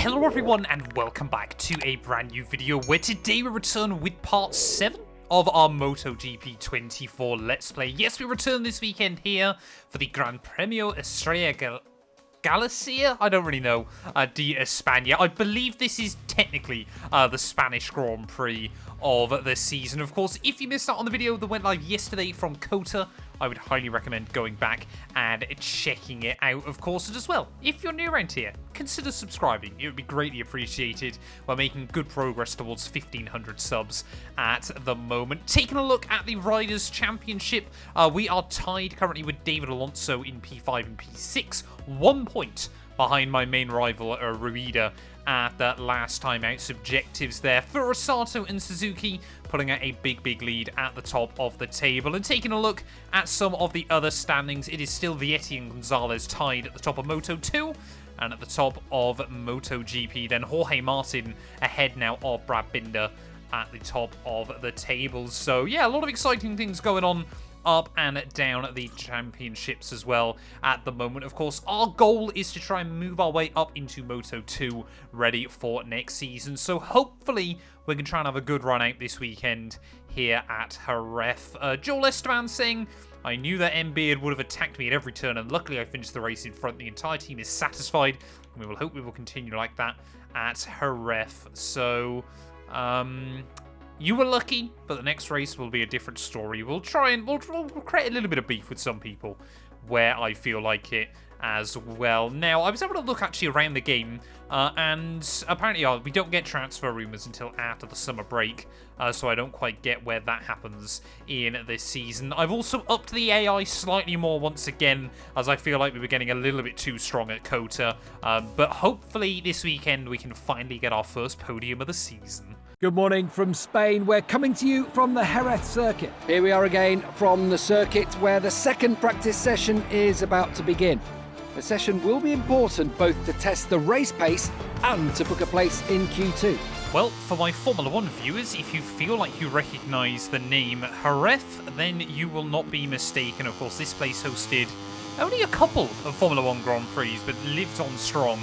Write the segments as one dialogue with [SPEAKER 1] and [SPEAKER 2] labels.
[SPEAKER 1] Hello everyone and welcome back to a brand new video where today we return with part 7 of our MotoGP 24 Let's Play. Yes, we return this weekend here for the Gran Premio Estrella Galicia? I don't really know. De España. I believe this is technically the Spanish Grand Prix of the season. Of course, if you missed out on the video that went live yesterday from COTA, I would highly recommend going back and checking it out, of course, as well. If you're new around here, consider subscribing. It would be greatly appreciated. We're making good progress towards 1,500 subs at the moment. Taking a look at the Riders' Championship, we are tied currently with David Alonso in P5 and P6, 1 point behind my main rival, Ruida, at that last time out. Subjectives there for Rossato and Suzuki, putting out a big lead at the top of the table. And taking a look at some of the other standings, it is still Vietti and Gonzalez tied at the top of Moto2, and at the top of MotoGP, then Jorge Martin ahead now of Brad Binder at the top of the table. So yeah, a lot of exciting things going on up and down the championships as well at the moment. Of course, our goal is to try and move our way up into Moto2, ready for next season. So hopefully we can try and have a good run out this weekend here at Jerez. Joel Esteban saying, I knew that M-Beard would have attacked me at every turn, and luckily I finished the race in front. The entire team is satisfied, and we will hope we will continue like that at Jerez. So, you were lucky, but the next race will be a different story. We'll create a little bit of beef with some people where I feel like it as well. Now, I was able to look actually around the game, and apparently we don't get transfer rumours until after the summer break, so I don't quite get where that happens in this season. I've also upped the AI slightly more once again, as I feel like we were getting a little bit too strong at COTA, but hopefully this weekend we can finally get our first podium of the season.
[SPEAKER 2] Good morning from Spain. We're coming to you from the Jerez circuit. Here we are again from the circuit where the second practice session is about to begin. The session will be important both to test the race pace and to book a place in Q2.
[SPEAKER 1] Well, for my Formula 1 viewers, if you feel like you recognise the name Jerez, then you will not be mistaken. Of course, this place hosted only a couple of Formula 1 Grand Prix, but lived on strong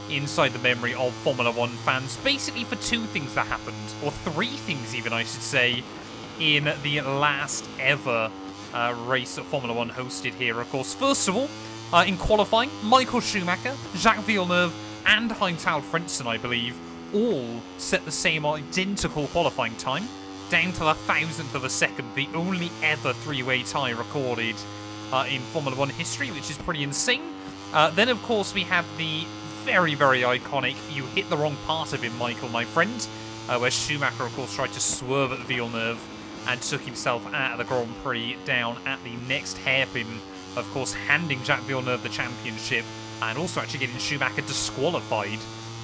[SPEAKER 1] inside the memory of Formula 1 fans, basically for two things that happened, or three things even, I should say, in the last ever race that Formula 1 hosted here. Of course, first of all, in qualifying, Michael Schumacher, Jacques Villeneuve, and Heinz-Harald Frentzen, I believe, all set the same identical qualifying time, down to the 1,000th of a second, the only ever three-way tie recorded in Formula 1 history, which is pretty insane. Then, of course, we have the very iconic "you hit the wrong part of him, Michael, my friend," where Schumacher, of course, tried to swerve at Villeneuve and took himself out of the Grand Prix down at the next hairpin, of course, handing Jacques Villeneuve the championship and also actually getting Schumacher disqualified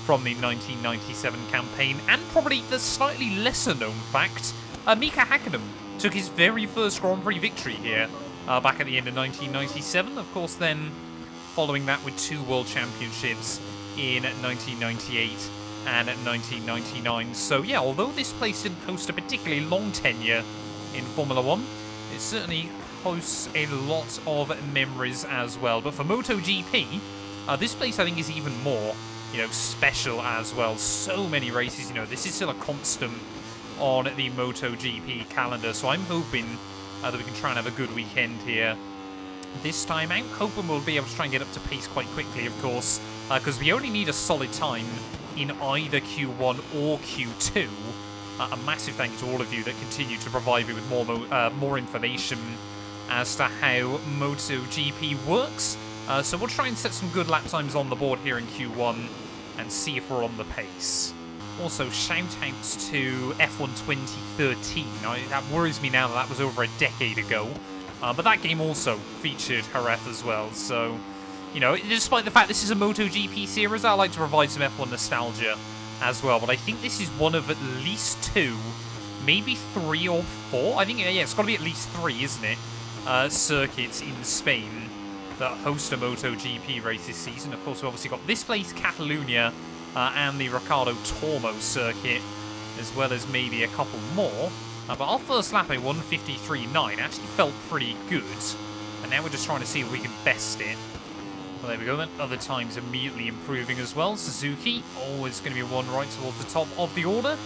[SPEAKER 1] from the 1997 campaign. And probably the slightly lesser known fact, Mika Häkkinen took his very first Grand Prix victory here back at the end of 1997, of course, then following that with 2 World Championships in 1998 and 1999. So yeah, although this place didn't host a particularly long tenure in Formula 1, it certainly hosts a lot of memories as well. But for MotoGP, this place I think is even more, special as well. So many races, this is still a constant on the MotoGP calendar. So I'm hoping that we can try and have a good weekend here this time out. Hoping we'll be able to try and get up to pace quite quickly, of course, because we only need a solid time in either Q1 or Q2. A massive thank you to all of you that continue to provide me with more information as to how MotoGP works. So we'll try and set some good lap times on the board here in Q1 and see if we're on the pace. Also, shout-outs to F1 2013. That worries me now that was over a decade ago. But that game also featured Jerez as well, so, despite the fact this is a MotoGP series, I like to provide some F1 nostalgia as well. But I think this is one of at least 2, maybe 3 or 4. I think, yeah, it's got to be at least 3, isn't it? Circuits in Spain that host a MotoGP race this season. Of course, we've obviously got this place, Catalunya, and the Ricardo Tormo circuit, as well as maybe a couple more. But our first lap, a 1:53.9, actually felt pretty good. And now we're just trying to see if we can best it. Well, there we go then. Other times immediately improving as well. Suzuki, always going to be one right towards the top of the order.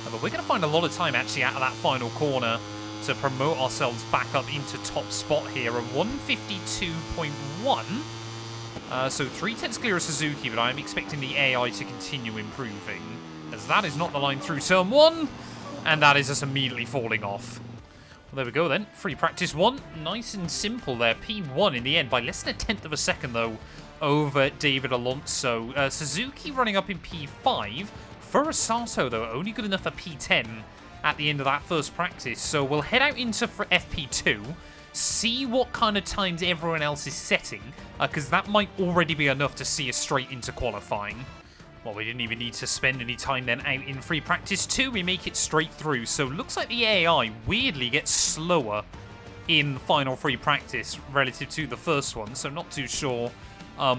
[SPEAKER 1] But we're going to find a lot of time actually out of that final corner to promote ourselves back up into top spot here. A 152.1. So 3/10 clear of Suzuki, but I'm expecting the AI to continue improving, as that is not the line through turn 1, and that is just immediately falling off. Well, there we go then. Free practice 1. Nice and simple there. P1 in the end by less than a tenth of a second, though, over David Alonso. Suzuki running up in P5. Furusato, though, only good enough for P10 at the end of that first practice. So we'll head out into FP2, see what kind of times everyone else is setting, because that might already be enough to see us straight into qualifying. Well, we didn't even need to spend any time then out in free practice 2. We make it straight through. So looks like the AI weirdly gets slower in final free practice relative to the first one. So not too sure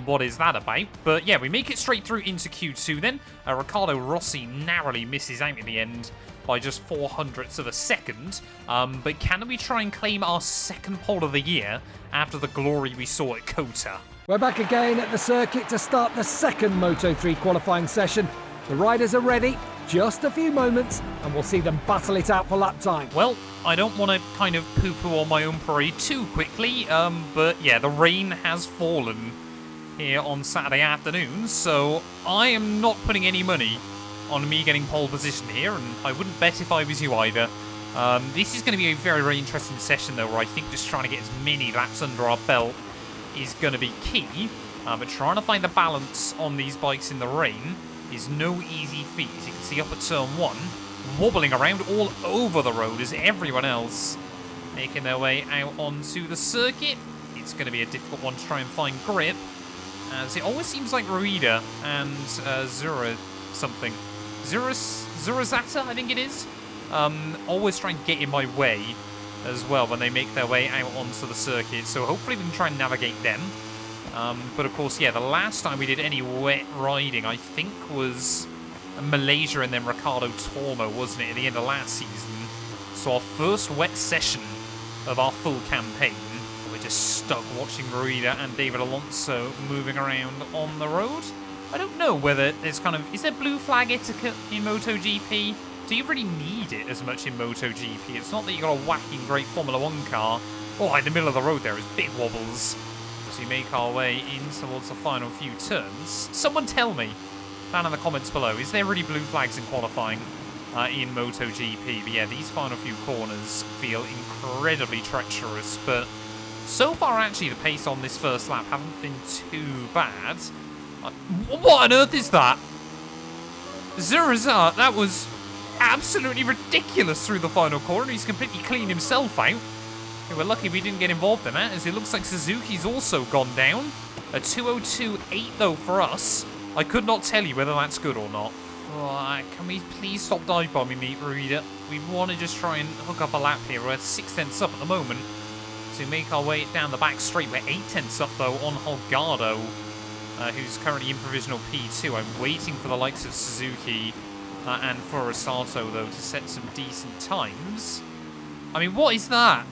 [SPEAKER 1] what is that about. But yeah, we make it straight through into Q2 then. Riccardo Rossi narrowly misses out in the end by just 0.04 of a second. But can we try and claim our second pole of the year after the glory we saw at Kota?
[SPEAKER 2] We're back again at the circuit to start the second Moto3 qualifying session. The riders are ready, just a few moments, and we'll see them battle it out for lap time.
[SPEAKER 1] Well, I don't want to kind of poo-poo on my own parade too quickly, but yeah, the rain has fallen here on Saturday afternoon, so I am not putting any money on me getting pole position here, and I wouldn't bet if I was you either. This is going to be a very, very interesting session, though, where I think just trying to get as many laps under our belt is going to be key, but trying to find the balance on these bikes in the rain is no easy feat. As you can see up at turn 1, wobbling around all over the road as everyone else making their way out onto the circuit. It's going to be a difficult one to try and find grip, as it always seems like Ruida and Zurazata, I think it is, always try and get in my way as well when they make their way out onto the circuit, so hopefully we can try and navigate them. But of course, yeah, the last time we did any wet riding, I think, was Malaysia and then Ricardo Tormo, wasn't it, at the end of last season? So our first wet session of our full campaign. We're just stuck watching Ruida and David Alonso moving around on the road. I don't know whether there's kind of... Is there blue flag etiquette in MotoGP? Do you really need it as much in MotoGP? It's not that you've got a whacking great Formula 1 car. Oh, in the middle of the road there is big wobbles. As we make our way in towards the final few turns. Someone tell me down in the comments below, is there really blue flags in qualifying in MotoGP? But yeah, these final few corners feel incredibly treacherous. But so far, actually, the pace on this first lap haven't been too bad. What on earth is that? Zurazat, that was absolutely ridiculous through the final corner. He's completely cleaned himself out. We're lucky we didn't get involved in that, as it looks like Suzuki's also gone down. A 2:02.8 though for us. I could not tell you whether that's good or not. Oh, can we please stop dive bombing me, Ruida? We want to just try and hook up a lap here. We're 6/10 up at the moment. So we make our way down the back straight. We're 8/10 up though on Holgado, who's currently in provisional P2. I'm waiting for the likes of Suzuki and Furusato though to set some decent times. I mean, what is that?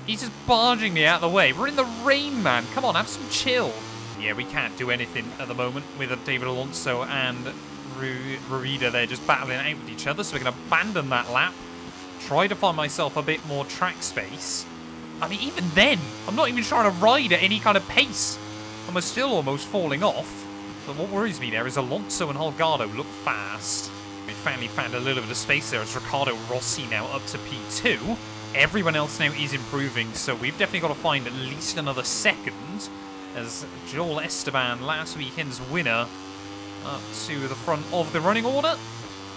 [SPEAKER 1] He's just barging me out of the way. We're in the rain, man. Come on, have some chill. Yeah, we can't do anything at the moment with David Alonso and Ruida. They're just battling out with each other, so we're going to abandon that lap. Try to find myself a bit more track space. I mean, even then, I'm not even trying to ride at any kind of pace. And we're still almost falling off. But what worries me there is Alonso and Holgado look fast. We finally found a little bit of space there as Riccardo Rossi now up to P2. Everyone else now is improving, so we've definitely got to find at least another second, as Joel Esteban, last weekend's winner, up to the front of the running order.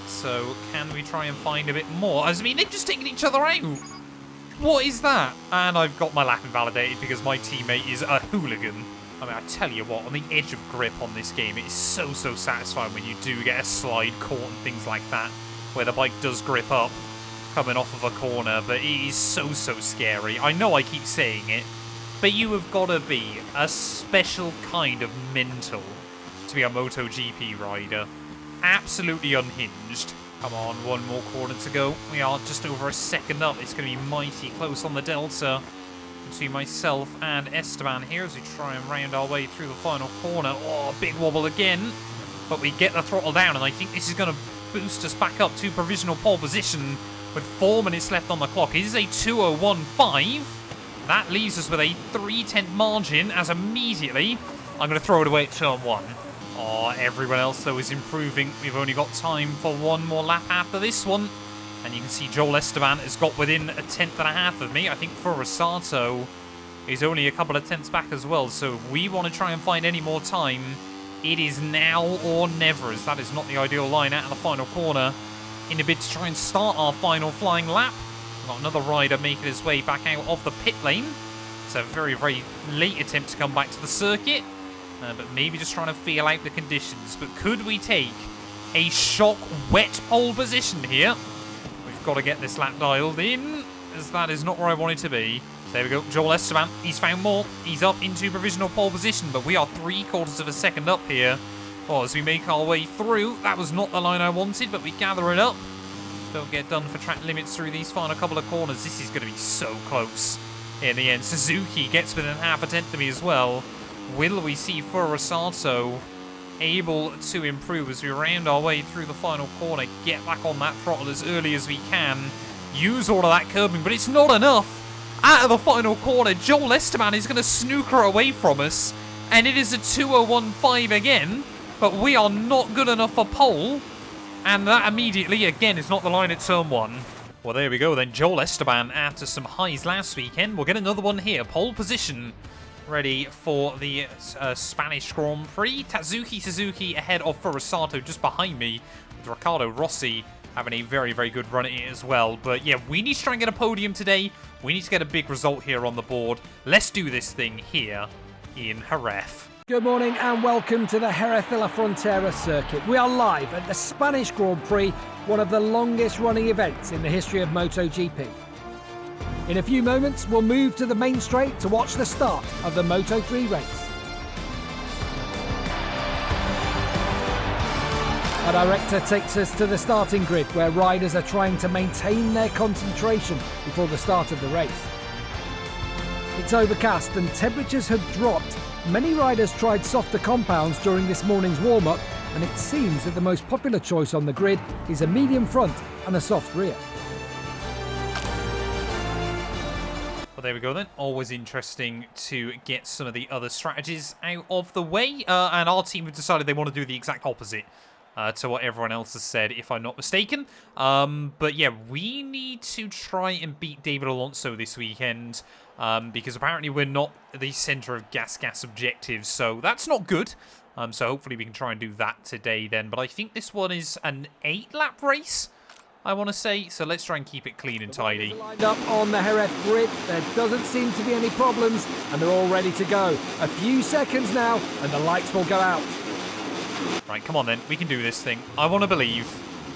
[SPEAKER 1] So can we try and find a bit more? I mean, they've just taken each other out. What is that? And I've got my lap invalidated because my teammate is a hooligan. I mean, I tell you what, on the edge of grip on this game, it is so satisfying when you do get a slide caught and things like that, where the bike does grip up coming off of a corner, but it is so scary. I know I keep saying it, but you have got to be a special kind of mental to be a MotoGP rider. Absolutely unhinged. Come on, one more corner to go. We are just over a second up. It's going to be mighty close on the Delta. between myself and Esteban here as we try and round our way through the final corner. Oh, big wobble again. But we get the throttle down, and I think this is going to boost us back up to provisional pole position with 4 minutes left on the clock. It is a 2:01.5. That leaves us with a 3/10 margin as immediately I'm going to throw it away at turn 1. Oh, everyone else, though, is improving. We've only got time for one more lap after this one. And you can see Joel Esteban has got within a 1/10 of me. I think Furusato is only a couple of tenths back as well. So if we want to try and find any more time, it is now or never, as that is not the ideal line out of the final corner. In a bid to try and start our final flying lap. We've got another rider making his way back out of the pit lane. It's a very, very late attempt to come back to the circuit. But maybe just trying to feel out the conditions. But could we take a shock wet pole position here? We've got to get this lap dialed in, as that is not where I want it to be. There we go, Joel Esteban, he's found more. He's up into provisional pole position, but we are 3/4 of a second up here. Well, as we make our way through, that was not the line I wanted, but we gather it up. Don't get done for track limits through these final couple of corners. This is going to be so close in the end. Suzuki gets within 1/2 of me as well. Will we see Furusato able to improve as we round our way through the final corner, get back on that throttle as early as we can, use all of that curbing, but it's not enough. Out of the final corner, Joel Esteban is going to snooker away from us, and it is a 2:01.5 again, but we are not good enough for pole, and that immediately, again, is not the line at turn 1. Well, there we go then. Joel Esteban, after some highs last weekend, we'll get another one here. Pole position, ready for the Spanish Grand Prix. Tatsuki Suzuki ahead of Furusato just behind me, with Riccardo Rossi having a very, very good run at it as well. But yeah, we need to try and get a podium today. We need to get a big result here on the board. Let's do this thing here in Jerez.
[SPEAKER 2] Good morning and welcome to the Jerez de la Frontera circuit. We are live at the Spanish Grand Prix, one of the longest running events in the history of MotoGP. In a few moments, we'll move to the main straight to watch the start of the Moto3 race. Our director takes us to the starting grid, where riders are trying to maintain their concentration before the start of the race. It's overcast and temperatures have dropped. Many riders tried softer compounds during this morning's warm-up, and it seems that the most popular choice on the grid is a medium front and a soft rear.
[SPEAKER 1] Well, there we go then. Always interesting to get some of the other strategies out of the way. And our team have decided they want to do the exact opposite to what everyone else has said, if I'm not mistaken. But yeah, we need to try and beat David Alonso this weekend. Because apparently we're not the centre of gas objectives. So that's not good. So hopefully we can try and do that today then. But I think this one is an 8-lap race, I want to say. So let's try and keep it clean and tidy.
[SPEAKER 2] Lined up on the Jerez grid, there doesn't seem to be any problems, and they're all ready to go. A few seconds now, and the lights will go out.
[SPEAKER 1] Right, come on then. We can do this thing. I want to believe.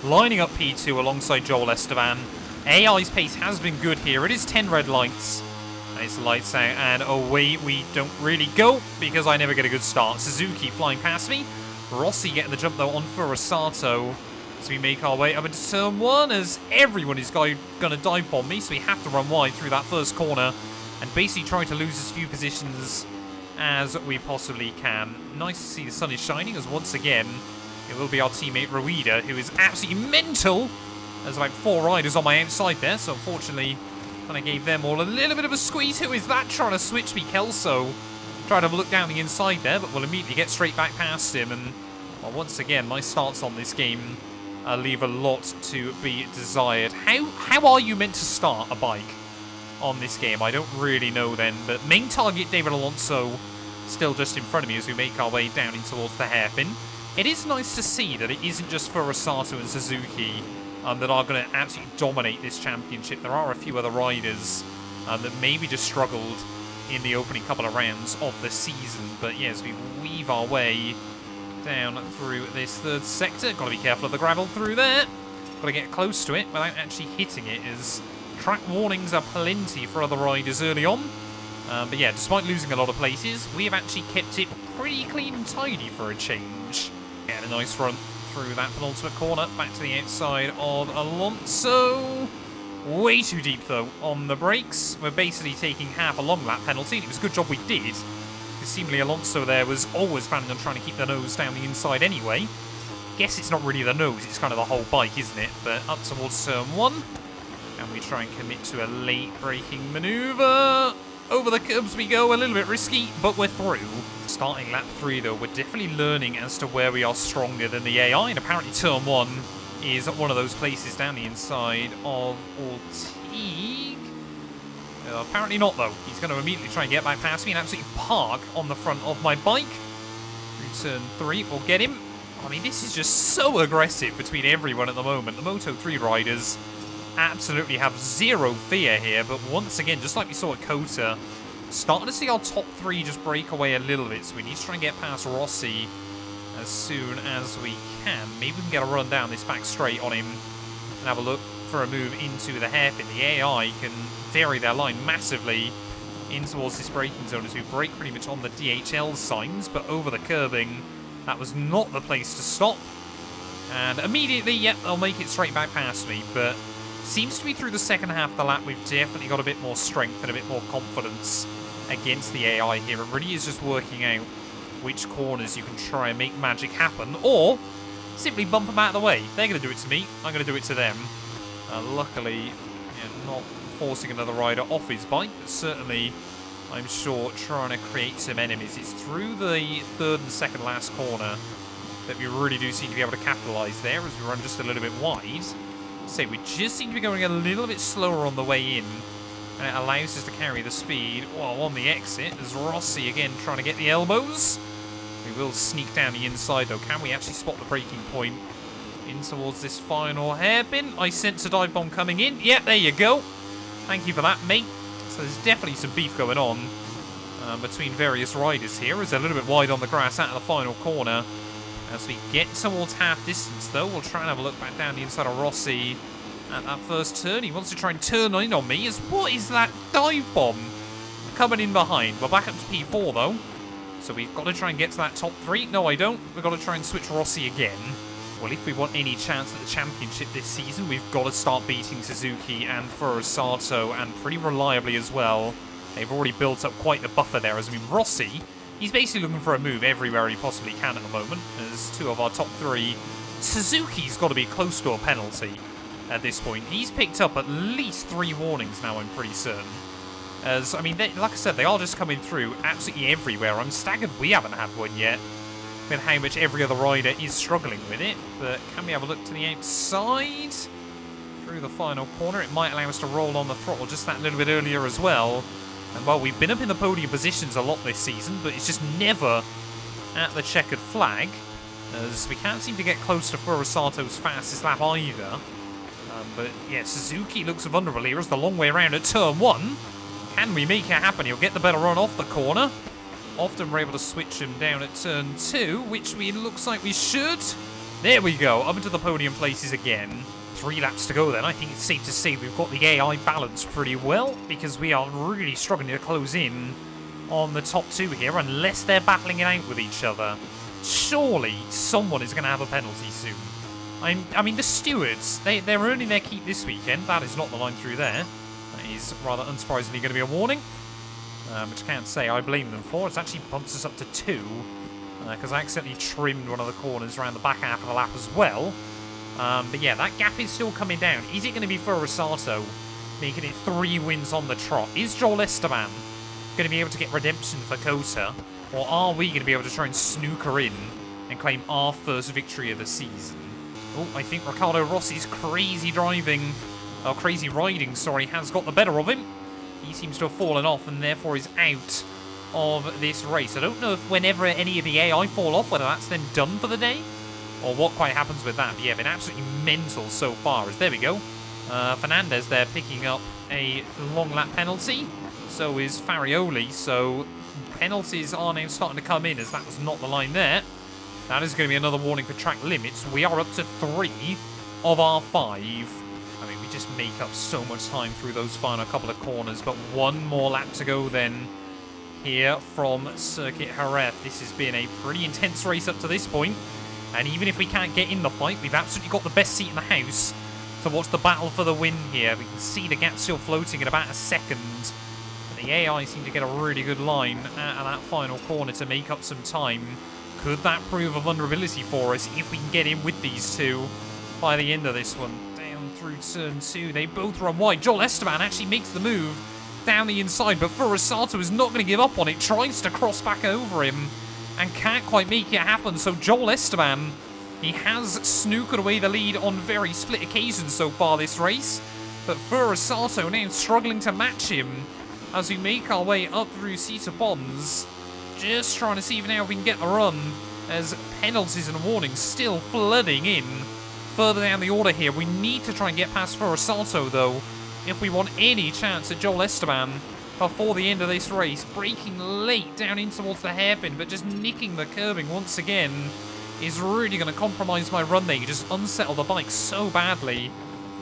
[SPEAKER 1] Lining up P2 alongside Joel Esteban. AI's pace has been good here. It is 10 red lights. Nice lights out, and away we don't really go, because I never get a good start. Suzuki flying past me. Rossi getting the jump, though, on Furusato. As we make our way up into turn 1, as everyone is going to dive bomb me, so we have to run wide through that first corner and basically try to lose as few positions as we possibly can. Nice to see the sun is shining, as once again it will be our teammate Ruida, who is absolutely mental. There's about 4 riders on my outside there, so unfortunately kind of gave them all a little bit of a squeeze. Who is that trying to switch me? Kelso trying to look down the inside there, but we'll immediately get straight back past him. And well, once again, my starts on this game leave a lot to be desired. How are you meant to start a bike on this game? I don't really know then, but main target David Alonso still just in front of me as we make our way down in towards the hairpin. It is nice to see that it isn't just Furusato and Suzuki that are going to absolutely dominate this championship. There are a few other riders that maybe just struggled in the opening couple of rounds of the season. But yeah, as we weave our way down through this third sector, got to be careful of the gravel through there. Got to get close to it without actually hitting it, as track warnings are plenty for other riders early on. But yeah, despite losing a lot of places, we have actually kept it pretty clean and tidy for a change. Yeah, a nice run through that penultimate corner, back to the outside of Alonso. Way too deep, though, on the brakes. We're basically taking half a long lap penalty. It was a good job we did, because seemingly Alonso there was always planning on trying to keep the nose down the inside anyway. Guess it's not really the nose, it's kind of the whole bike, isn't it? But up towards turn 1. And we try and commit to a late braking manoeuvre. Over the curbs we go, a little bit risky, but we're through. Starting lap 3, though, we're definitely learning as to where we are stronger than the AI, and apparently turn 1 is one of those places down the inside of Ortiz. Apparently not, though. He's going to immediately try and get back past me and absolutely park on the front of my bike. Through turn 3, we'll get him. I mean, this is just so aggressive between everyone at the moment. The Moto3 riders absolutely have zero fear here, but once again, just like we saw at Kota, starting to see our top 3 just break away a little bit, so we need to try and get past Rossi as soon as we can. Maybe we can get a run down this back straight on him and have a look for a move into the hairpin. The AI can vary their line massively in towards this braking zone as we brake pretty much on the DHL signs, but over the curbing, that was not the place to stop. And immediately, yep, they'll make it straight back past me, but seems to be through the second half of the lap, we've definitely got a bit more strength and a bit more confidence against the AI here. It really is just working out which corners you can try and make magic happen, or simply bump them out of the way. They're going to do it to me, I'm going to do it to them. Luckily, not forcing another rider off his bike, but certainly, I'm sure, trying to create some enemies. It's through the third and second last corner that we really do seem to be able to capitalise there as we run just a little bit wide. Say we just seem to be going a little bit slower on the way in, and it allows us to carry the speed while on the exit as Rossi again trying to get the elbows. We will sneak down the inside though. Can we actually spot the braking point in towards this final hairpin? I sense a dive bomb coming in. Yeah, there you go. Thank you for that, mate. So there's definitely some beef going on between various riders here. It's a little bit wide on the grass out of the final corner. As we get towards half distance, though, we'll try and have a look back down the inside of Rossi at that first turn. He wants to try and turn in on me. What is that dive bomb coming in behind? We're back up to P4, though. So we've got to try and get to that top 3. No, I don't. We've got to try and switch Rossi again. Well, if we want any chance at the championship this season, we've got to start beating Suzuki and Furusato, and pretty reliably as well. They've already built up quite the buffer there. As I mean, Rossi, he's basically looking for a move everywhere he possibly can at the moment. As 2 of our top 3. Suzuki's got to be close to a penalty at this point. He's picked up at least 3 warnings now, I'm pretty certain. As, I mean, like I said, they are just coming through absolutely everywhere. I'm staggered we haven't had one yet, with how much every other rider is struggling with it. But can we have a look to the outside? Through the final corner, it might allow us to roll on the throttle just that little bit earlier as well. And well, we've been up in the podium positions a lot this season, but it's just never at the checkered flag, as we can't seem to get close to Furusato's fastest lap either. But yeah, Suzuki looks vulnerable here as the long way around at turn 1. Can we make it happen? He'll get the better run off the corner. Often we're able to switch him down at turn 2, which looks like we should. There we go, up into the podium places again. 3 laps to go then. I think it's safe to say we've got the AI balanced pretty well, because we are really struggling to close in on the top 2 here, unless they're battling it out with each other. Surely someone is going to have a penalty soon. I mean, the stewards, they're earning their keep this weekend. That is not the line through there. That is rather unsurprisingly going to be a warning, which I can't say I blame them for. It actually bumps us up to 2, because I accidentally trimmed one of the corners around the back half of the lap as well. But yeah, that gap is still coming down. Is it going to be Furusato making it 3 wins on the trot? Is Joel Esteban going to be able to get redemption for Kota? Or are we going to be able to try and snooker in and claim our first victory of the season? Oh, I think Riccardo Rossi's crazy riding, has got the better of him. He seems to have fallen off and therefore is out of this race. I don't know if whenever any of the AI fall off, whether that's then done for the day, or what quite happens with that. But yeah, been absolutely mental so far. As there we go. Fernandez there picking up a long lap penalty. So is Farioli. So penalties are now starting to come in, as that was not the line there. That is going to be another warning for track limits. We are up to 3 of our 5. I mean, we just make up so much time through those final couple of corners. But 1 more lap to go then here from Circuit Jerez. This has been a pretty intense race up to this point. And even if we can't get in the fight, we've absolutely got the best seat in the house towards the battle for the win here. We can see the gap still floating at about a second. But the AI seem to get a really good line out of that final corner to make up some time. Could that prove a vulnerability for us if we can get in with these two by the end of this one? Down through turn 2, they both run wide. Joel Esteban actually makes the move down the inside, but Furusato is not going to give up on it. Tries to cross back over him and can't quite make it happen. So Joel Esteban, he has snookered away the lead on very split occasions so far this race, but Furusato now struggling to match him as we make our way up through Cedar Bonds. Just trying to see if now we can get the run, as penalties and warnings still flooding in further down the order here. We need to try and get past Furusato, though, if we want any chance at Joel Esteban before the end of this race. Braking late down in towards the hairpin, but just nicking the curbing once again is really going to compromise my run there. You just unsettle the bike so badly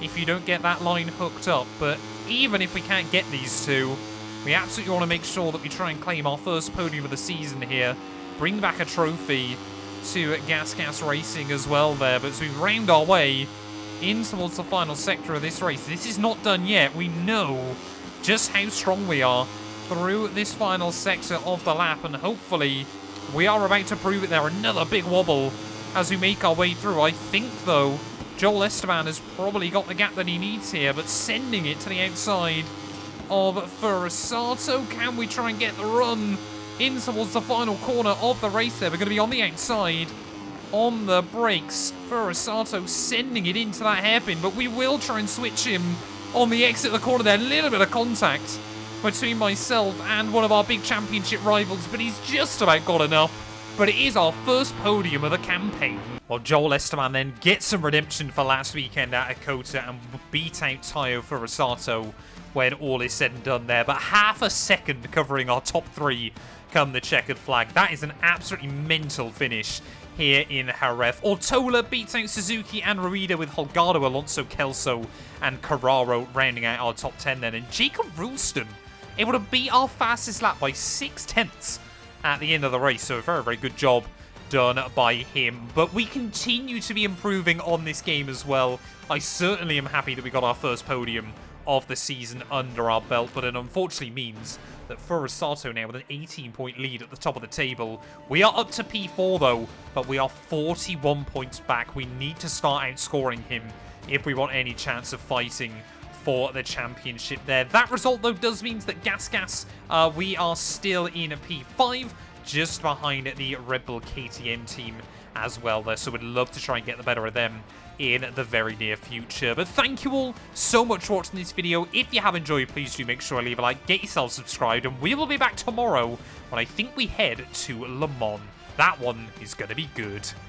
[SPEAKER 1] if you don't get that line hooked up. But even if we can't get these two, we absolutely want to make sure that we try and claim our first podium of the season here. Bring back a trophy to Gas Racing as well there. But as we round our way in towards the final sector of this race, this is not done yet. We know just how strong we are through this final sector of the lap, and hopefully we are about to prove it there. Another big wobble as we make our way through. I think, though, Joel Esteban has probably got the gap that he needs here, but sending it to the outside of Furusato. Can we try and get the run in towards the final corner of the race there? We're going to be on the outside on the brakes. Furusato sending it into that hairpin, but we will try and switch him on the exit of the corner there. A little bit of contact between myself and one of our big championship rivals, but he's just about got enough. But it is our first podium of the campaign. Well, Joel Esteban then gets some redemption for last weekend at Akota and beat out Tayo Furusato when all is said and done there. But half a second covering our top 3 come the checkered flag. That is an absolutely mental finish here in Jerez. Ortola beats out Suzuki and Rueda, with Holgado, Alonso, Kelso and Carraro rounding out our top 10 then. And Jacob Rulston able to beat our fastest lap by 6/10 at the end of the race. So a very, very good job done by him. But we continue to be improving on this game as well. I certainly am happy that we got our first podium of the season under our belt, but it unfortunately means that Furusato now with an 18-point lead at the top of the table. We are up to P4 though, but we are 41 points back. We need to start outscoring him if we want any chance of fighting for the championship there. That result though does mean that Gas, we are still in P5, just behind the Red Bull KTM team as well there. So we'd love to try and get the better of them in the very near future. But thank you all so much for watching this video. If you have enjoyed, please do make sure to leave a like, get yourself subscribed, and we will be back tomorrow when I think we head to Le Mans. That one is going to be good.